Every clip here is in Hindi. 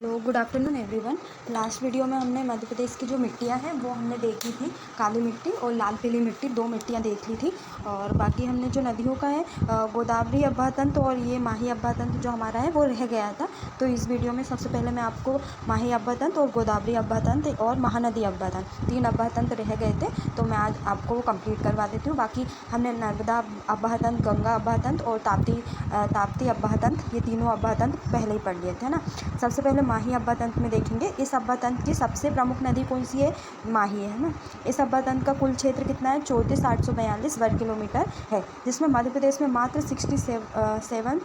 Hello, good afternoon everyone. Last video में हमने मध्य प्रदेश की जो मिट्टियाँ हैं वो हमने देखी थी, काली मिट्टी और लाल पीली मिट्टी, दो मिट्टियाँ देख ली थी। और बाकी हमने जो नदियों का है गोदावरी अभ्या तंत्र और ये माही अभ्या तंत्र जो हमारा है वो रह गया था। तो इस वीडियो में सबसे पहले मैं आपको माही अभ्या तंत्र और गोदावरी अभ्या तंत्र और महानदी अभ्या तंत्र, तीन अभ्या तंत्र रह गए थे, तो मैं आज आपको वो कंप्लीट करवा देती हूँ। बाकी हमने नर्मदा अभ्या तंत्र, गंगा अभ्या तंत्र और ताप्ती अभ्या तंत्र, ये तीनों अभ्या तंत्र पहले ही पढ़ लिए थे ना। सबसे पहले माही अभ्या तंत्र में देखेंगे। इस अभ्या तंत्र की सबसे प्रमुख नदी कौन सी है? माही है ना। इस अभ्या तंत्र का कुल क्षेत्र कितना है? 34,842 वर्ग किलोमीटर है, जिसमें मध्य प्रदेश में मात्र 67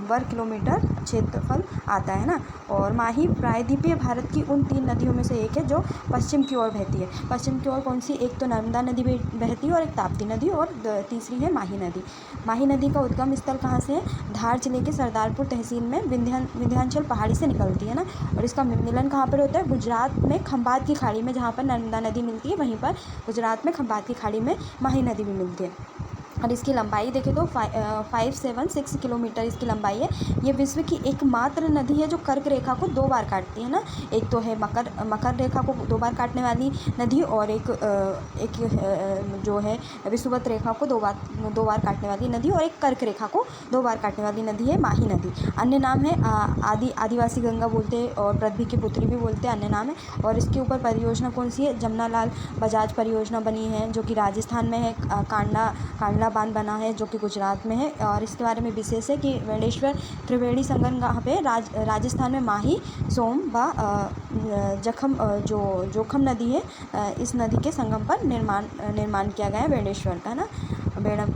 वर्ग किलोमीटर क्षेत्रफल आता है ना। और माही प्रायद्वीपीय भारत की उन तीन नदियों में से एक है जो पश्चिम की ओर बहती है। पश्चिम की ओर कौन सी? एक तो नर्मदा नदी बहती है और एक ताप्ती नदी, और तीसरी है माही नदी। माही नदी का उद्गम स्थल कहाँ से है? धार जिले के सरदारपुर तहसील में विंध्याचल पहाड़ी से निकलती है ना। और इसका मिलन कहाँ पर होता है? गुजरात में खंभात की खाड़ी में, जहाँ पर नर्मदा नदी मिलती है वहीं पर गुजरात में खंभात की खाड़ी में माही नदी भी मिलती है। और इसकी लंबाई देखें तो 576 किलोमीटर इसकी लंबाई है। ये विश्व की एकमात्र नदी है जो कर्क रेखा को दो बार काटती है ना। एक तो है मकर रेखा को दो बार काटने वाली नदी, और एक जो है विषुवत रेखा को दो बार काटने वाली नदी, और एक कर्क रेखा को दो बार काटने वाली नदी है माही नदी। अन्य नाम है आदिवासी गंगा बोलते हैं और पृथ्वी की पुत्री भी बोलते हैं, अन्य नाम है। और इसके ऊपर परियोजना कौन सी है? जमनालाल बजाज परियोजना बनी है जो कि राजस्थान में है। कांडला बांध बना है जो कि गुजरात में है। और इसके बारे में विशेष है कि वेणेश्वर त्रिवेणी संगम कहाँ पे? राजस्थान में माही, सोम व जोखम नदी है, इस नदी के संगम पर निर्माण किया गया है वेणेश्वर का ना,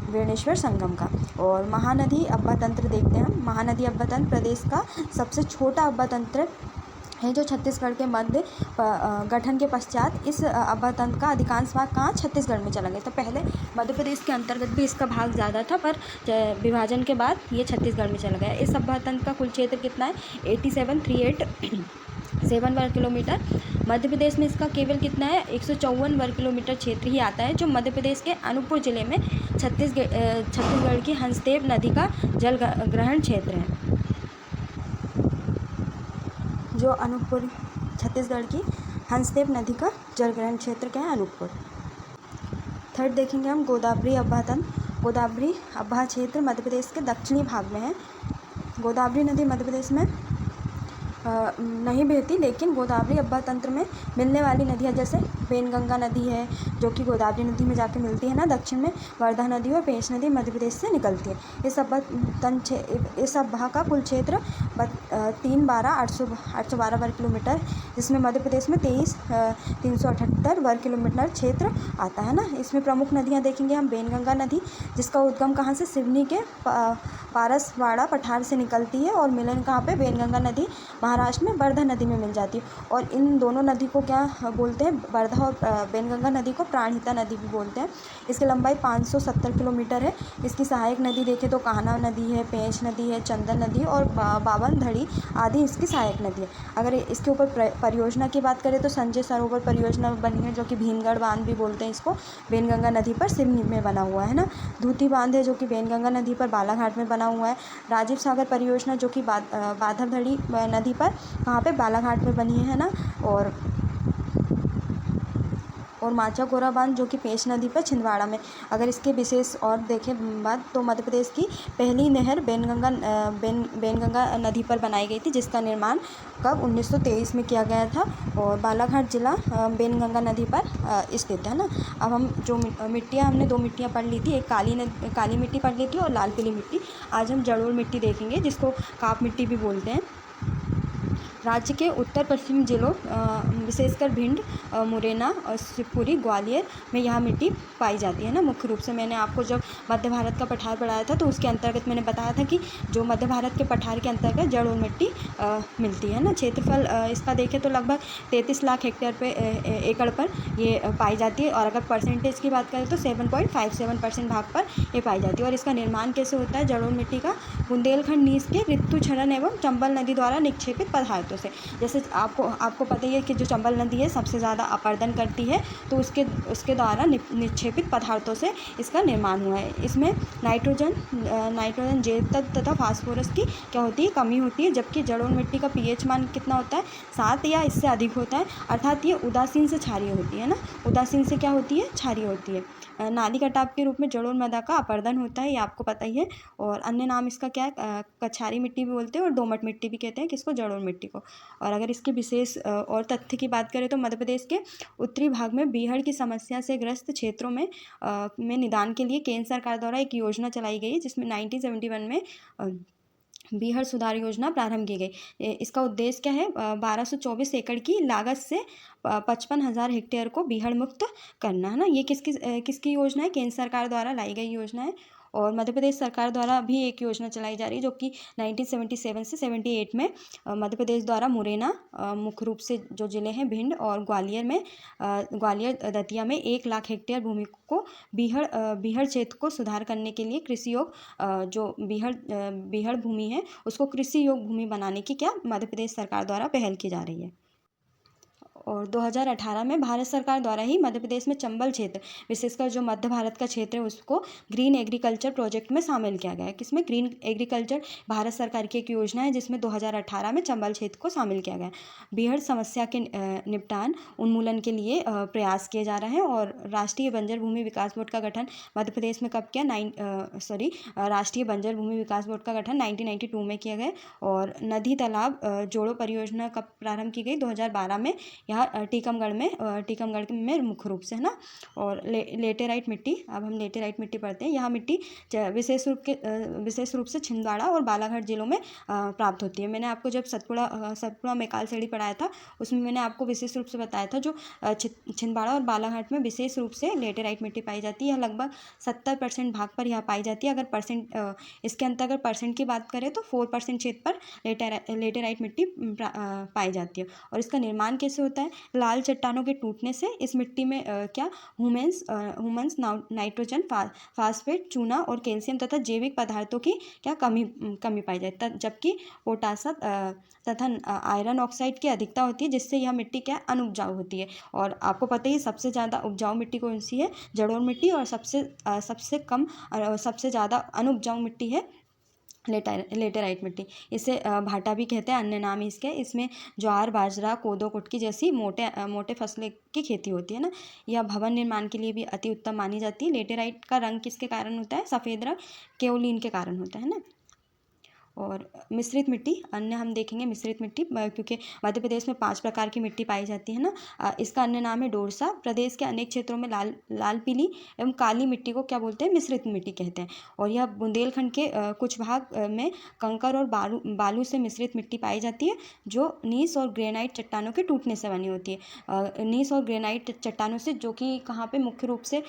वेणेश्वर संगम का। और महानदी अभ्या तंत्र देखते हैं हम। महानदी अभ्या तंत्र प्रदेश का सबसे छोटा अभ्या तंत्र है जो छत्तीसगढ़ के मध्य गठन के पश्चात इस अभ्या तंत्र का अधिकांश भाग कहाँ? छत्तीसगढ़ में चला गया। तो पहले मध्य प्रदेश के अंतर्गत भी इसका भाग ज़्यादा था, पर विभाजन के बाद ये छत्तीसगढ़ में चला गया। इस अभ्या तंत्र का कुल क्षेत्र कितना है? 87,387 वर्ग किलोमीटर। मध्य प्रदेश में इसका केवल कितना है? 154 वर्ग किलोमीटर क्षेत्र ही आता है, जो मध्य प्रदेश के अनूपपुर जिले में छत्तीसगढ़ की हंसदेव नदी का जल ग्रहण क्षेत्र है। जो अनूपपुर, छत्तीसगढ़ की हंसदेव नदी का जलग्रहण क्षेत्र क्या है? अनूपपुर। थर्ड देखेंगे हम गोदावरी अभ्या तंत्र। गोदावरी अभ्या क्षेत्र मध्य प्रदेश के दक्षिणी भाग में है। गोदावरी नदी मध्य प्रदेश में नहीं बहती, लेकिन गोदावरी अभ्या तंत्र में मिलने वाली नदियाँ जैसे वेनगंगा नदी है जो कि गोदावरी नदी में जाके मिलती है ना दक्षिण में, वर्धा नदी और पेंच नदी मध्य प्रदेश से निकलती है। इस अभ्या का कुल क्षेत्र 812 वर्ग किलोमीटर, जिसमें मध्य प्रदेश में 378 वर्ग किलोमीटर क्षेत्र आता है ना। इसमें प्रमुख नदियाँ देखेंगे हम। वेनगंगा नदी, जिसका उद्गम कहाँ से? सिवनी के पारसवाड़ा पठार से निकलती है, और मिलन कहाँ पे? वेनगंगा नदी महाराष्ट्र में वर्धा नदी में मिल जाती है। और इन दोनों नदी को क्या बोलते हैं? वर्धा और वेनगंगा नदी को प्राणहिता नदी भी बोलते हैं। इसकी लंबाई 570 किलोमीटर है। इसकी सहायक नदी देखें तो कान्हा नदी है, पेंच नदी है, चंदन नदी और बावन धड़ी आदि इसकी सहायक नदी है। अगर इसके ऊपर परियोजना की बात करें तो संजय सरोवर परियोजना बनी है जो कि भीमगढ़ बांध भी बोलते हैं इसको, वेनगंगा नदी पर सिवनी में बना हुआ है ना। धूती बांध है जो कि वेनगंगा नदी पर बालाघाट में बना हुआ है। राजीव सागर परियोजना जो कि बाधवधड़ी नदी पर वहाँ पे बालाघाट में बनी है ना। और माचा गोरा बांध जो कि पेंच नदी पर छिंदवाड़ा में। अगर इसके विशेष और देखें बात तो मध्य प्रदेश की पहली नहर बेनगंगा नदी पर बनाई गई थी, जिसका निर्माण कब? 1923 में किया गया था। और बालाघाट जिला बेनगंगा नदी पर स्थित है ना। अब हम जो मिट्टियाँ, हमने दो मिट्टियाँ पढ़ ली थी, एक काली मिट्टी पढ़ ली थी और लाल पीली मिट्टी। आज हम जलोढ़ मिट्टी देखेंगे जिसको काप मिट्टी भी बोलते हैं। राज्य के उत्तर पश्चिम जिलों विशेषकर भिंड, मुरैना और शिवपुरी, ग्वालियर में यह मिट्टी पाई जाती है ना मुख्य रूप से। मैंने आपको जब मध्य भारत का पठार पढ़ाया था तो उसके अंतर्गत मैंने बताया था कि जो मध्य भारत के पठार के अंतर्गत जलोढ़ मिट्टी मिलती है ना। क्षेत्रफल इसका देखें तो लगभग 33 लाख हेक्टेयर पे एकड़ पर ये पाई जाती है। और अगर परसेंटेज की बात करें तो 7.57% भाग पर ये पाई जाती है। और इसका निर्माण कैसे होता है जलोढ़ मिट्टी का? बुंदेलखंड नीस के ऋतु क्षरण एवं चंबल नदी द्वारा निक्षेपित पदार्थों पदार्थों से। जैसे आपको पता ही है कि जो चंबल नदी है सबसे ज़्यादा अपरदन करती है, तो उसके द्वारा निक्षेपित पदार्थों से इसका निर्माण हुआ है। इसमें नाइट्रोजन जैव तत्व तथा फास्फोरस की क्या होती है, कमी होती है, जबकि जलोढ़ मिट्टी का पीएच मान कितना होता है, 7 या इससे अधिक होता है, अर्थात ये उदासीन से क्षारीय होती है ना। उदासीन से क्या होती है, क्षारीय होती है। नाली कटाव के रूप में जलोढ़ मृदा का अपरदन होता है, ये आपको पता ही है। और अन्य नाम इसका क्या है, कछारी मिट्टी भी बोलते हैं और दोमट मिट्टी भी कहते हैं किसको, जलोढ़ मिट्टी को। और अगर इसके विशेष और तथ्य की बात करें तो मध्य प्रदेश के उत्तरी भाग में बीहड़ की समस्या से ग्रस्त क्षेत्रों में निदान के लिए केंद्र सरकार द्वारा एक योजना चलाई गई, जिसमें 1971 में बीहड़ सुधार योजना प्रारंभ की गई। इसका उद्देश्य क्या है, 1224 एकड़ की लागत से 55,000 हेक्टेयर को बीहड़ मुक्त करना, है ना। ये किसकी योजना है, केंद्र सरकार द्वारा लाई गई योजना है। और मध्य प्रदेश सरकार द्वारा भी एक योजना चलाई जा रही है, जो कि 1977 से 78 में मध्य प्रदेश द्वारा मुरैना, मुख्य रूप से जो ज़िले हैं भिंड और ग्वालियर दतिया में 1 लाख हेक्टेयर भूमि को बीहड़ क्षेत्र को सुधार करने के लिए कृषि योग, जो बीहड़ भूमि है उसको कृषि योग भूमि बनाने की क्या मध्य प्रदेश सरकार द्वारा पहल की जा रही है। और 2018 में भारत सरकार द्वारा ही मध्य प्रदेश में चंबल क्षेत्र, विशेषकर जो मध्य भारत का क्षेत्र है, उसको ग्रीन एग्रीकल्चर प्रोजेक्ट में शामिल किया गया है। किसमें, ग्रीन एग्रीकल्चर, भारत सरकार की एक योजना है जिसमें 2018 में चंबल क्षेत्र को शामिल किया गया है। बीहड़ समस्या के निपटान उन्मूलन के लिए प्रयास किए जा रहे हैं। और राष्ट्रीय बंजर भूमि विकास बोर्ड का गठन मध्य प्रदेश में कब किया, राष्ट्रीय बंजर भूमि विकास बोर्ड का गठन 1992 में किया गया। और नदी तालाब जोड़ो परियोजना कब प्रारंभ की गई, 2012 में, यहाँ टीकमगढ़ में मुख्य रूप से, है ना। और लेटेराइट मिट्टी, अब हम लेटेराइट मिट्टी पढ़ते हैं। यह मिट्टी विशेष रूप से छिंदवाड़ा और बालाघाट जिलों में प्राप्त होती है। मैंने आपको जब सतपुड़ा मेकाल सेड़ी पढ़ाया था, उसमें मैंने आपको विशेष रूप से बताया था, जो छिंदवाड़ा और बालाघाट में विशेष रूप से लेटेराइट मिट्टी पाई जाती है। यह लगभग 70% भाग पर यह पाई जाती है। अगर इसके अंतर्गत परसेंट की बात करें तो 4% क्षेत्र पर लेटेराइट मिट्टी पाई जाती है। और इसका निर्माण कैसे होता है, लाल चट्टानों के टूटने से इस मिट्टी में क्या ह्यूमस नाइट्रोजन, फास्फेट, चूना और कैल्शियम तथा जैविक पदार्थों की क्या कमी पाई जाती है, जबकि पोटास तथा आयरन ऑक्साइड की अधिकता होती है, जिससे यह मिट्टी क्या अनुपजाऊ होती है। और आपको पता ही सबसे ज़्यादा उपजाऊ मिट्टी कौन सी है, जलोढ़ मिट्टी। और सबसे कम सबसे ज़्यादा अनुपजाऊ मिट्टी है लेटेराइट मिट्टी। इसे भाटा भी कहते हैं, अन्य नाम इसके। इसमें ज्वार, बाजरा, कोदो, कुटकी जैसी मोटे फसलें की खेती होती है ना। यह भवन निर्माण के लिए भी अति उत्तम मानी जाती है। लेटेराइट का रंग किसके कारण होता है, सफ़ेद रंग केओलिन के कारण होता है ना। और मिश्रित मिट्टी, अन्य हम देखेंगे मिश्रित मिट्टी, क्योंकि मध्य प्रदेश में 5 प्रकार की मिट्टी पाई जाती है ना। इसका अन्य नाम है डोरसा। प्रदेश के अनेक क्षेत्रों में लाल पीली एवं काली मिट्टी को क्या बोलते हैं, मिश्रित मिट्टी कहते हैं। और यह बुंदेलखंड के कुछ भाग में कंकर और बालू से मिश्रित मिट्टी पाई जाती है, जो नीस और ग्रेनाइट चट्टानों के टूटने से बनी होती है। नीस और ग्रेनाइट चट्टानों से, जो कि कहाँ पे मुख्य रूप से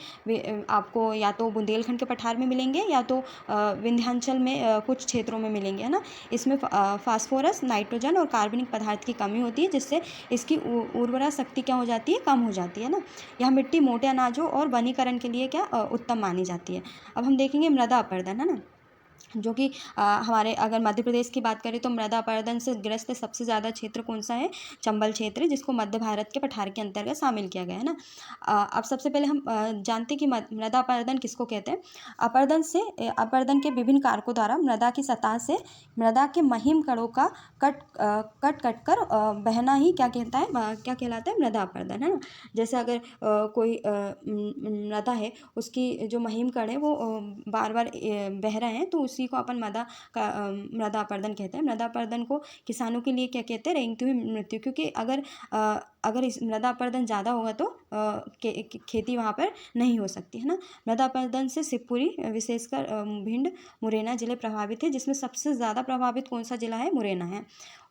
आपको या तो बुंदेलखंड के पठार में मिलेंगे या तो विंध्याचल में कुछ क्षेत्रों में मिलेंगे, है ना। इसमें फास्फोरस, नाइट्रोजन और कार्बनिक पदार्थ की कमी होती है, जिससे इसकी उर्वरा शक्ति क्या हो जाती है, कम हो जाती है ना। यह मिट्टी मोटे अनाजों और वनीकरण के लिए क्या उत्तम मानी जाती है। अब हम देखेंगे मृदा अपरदन, है ना, जो कि हमारे अगर मध्य प्रदेश की बात करें तो मृदा अपरदन से ग्रस्त सबसे ज़्यादा क्षेत्र कौन सा है, चंबल क्षेत्र, जिसको मध्य भारत के पठार के अंतर्गत शामिल किया गया है ना। अब सबसे पहले हम जानते हैं कि मृदा अपरदन किसको कहते हैं। अपरदन के विभिन्न कारकों द्वारा मृदा की सतह से मृदा के महीन कणों का कट कर बहना ही क्या कहलाता है, मृदा अपरदन, है ना। जैसे अगर कोई मृदा है, उसकी जो महीन कण है वो बार बार बह रहे हैं, तो उसी को अपन मृदा अपरदन कहते हैं। मृदा अपरदन को किसानों के लिए क्या कहते हैं, रेंगती हुई मृत्यु, क्योंकि अगर इस मृदा अपरदन ज़्यादा होगा तो खेती वहाँ पर नहीं हो सकती, है ना। मृदा अपरदन से शिवपुरी, विशेषकर भिंड, मुरैना जिले प्रभावित है, जिसमें सबसे ज़्यादा प्रभावित कौन सा जिला है, मुरैना है।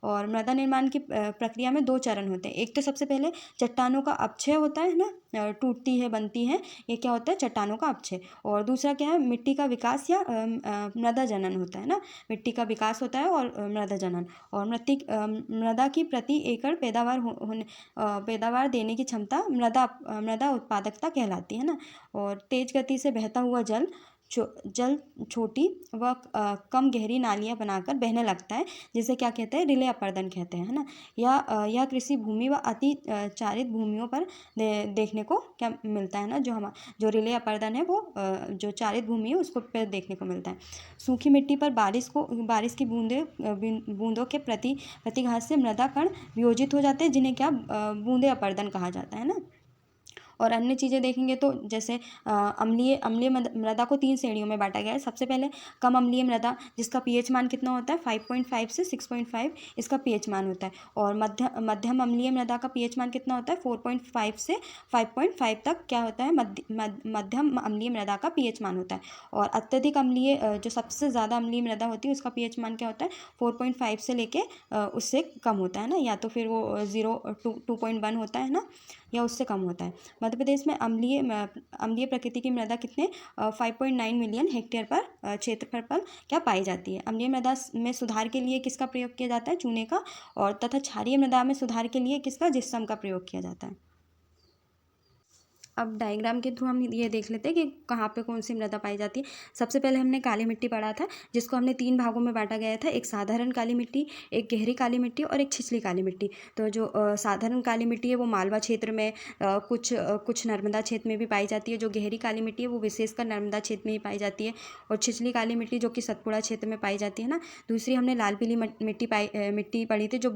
और मृदा निर्माण की प्रक्रिया में 2 चरण होते हैं। एक तो सबसे पहले चट्टानों का अपक्षय होता है ना, टूटती है, बनती है, ये क्या होता है, चट्टानों का अपक्षय। और दूसरा क्या है, मिट्टी का विकास या मृदा जनन होता है ना, मिट्टी का विकास होता है और मृदा जनन। और मृदा की प्रति एकड़ पैदावार देने की क्षमता मृदा उत्पादकता कहलाती है ना। और तेज गति से बहता हुआ जल, जल छोटी व कम गहरी नालियाँ बनाकर बहने लगता है, जिसे क्या कहते हैं, रिले अपर्दन कहते हैं, है ना। यह कृषि भूमि व अति चारित भूमियों पर देखने को क्या मिलता है ना, जो रिले अपर्दन है वो जो चारित भूमि है उसको पे देखने को मिलता है। सूखी मिट्टी पर बारिश की बूंदों के प्रतिघात से मृदा कण वियोजित हो जाते हैं, जिन्हें क्या बूंदे अपर्दन कहा जाता है ना। और अन्य चीज़ें देखेंगे तो जैसे अम्लीय मृदा को 3 श्रेणियों में बांटा गया है। सबसे पहले कम अम्लीय मृदा, जिसका पीएच मान कितना होता है, 5.5 से 6.5 इसका पीएच मान होता है। और मध्यम अम्लीय मृदा का पीएच मान कितना होता है, 4.5 से 5.5 तक क्या होता है, मध्यम अम्लीय मृदा का पीएच मान होता है। और अत्यधिक अम्लीय, जो सबसे ज़्यादा अम्लीय मृदा होती है, उसका पीएच मान क्या होता है, 4.5 से लेके उससे कम होता है ना, या तो फिर वो 2.1 होता है ना, या उससे कम होता है। मध्य प्रदेश में अम्लीय प्रकृति की मृदा कितने 5.9 मिलियन हेक्टेयर पर क्षेत्रफल पर क्या पाई जाती है। अम्लीय मृदा में सुधार के लिए किसका प्रयोग किया जाता है, चूने का। और तथा क्षारीय मृदा में सुधार के लिए किसका, जिप्सम का प्रयोग किया जाता है। अब डायग्राम के थ्रू हम ये देख लेते हैं कि कहाँ पे कौन सी मृदा पाई जाती है। सबसे पहले हमने काली मिट्टी पढ़ा था, जिसको हमने 3 भागों में बांटा गया था, एक साधारण काली मिट्टी, एक गहरी काली मिट्टी और एक छिछली काली मिट्टी। तो जो साधारण काली मिट्टी है वो मालवा क्षेत्र में, कुछ नर्मदा क्षेत्र में भी पाई जाती है। जो गहरी काली मिट्टी है वो विशेषकर नर्मदा क्षेत्र में ही पाई जाती है। और छिछली काली मिट्टी जो कि सतपुड़ा क्षेत्र में पाई जाती है ना। दूसरी हमने लाल पीली मिट्टी पढ़ी थी, जो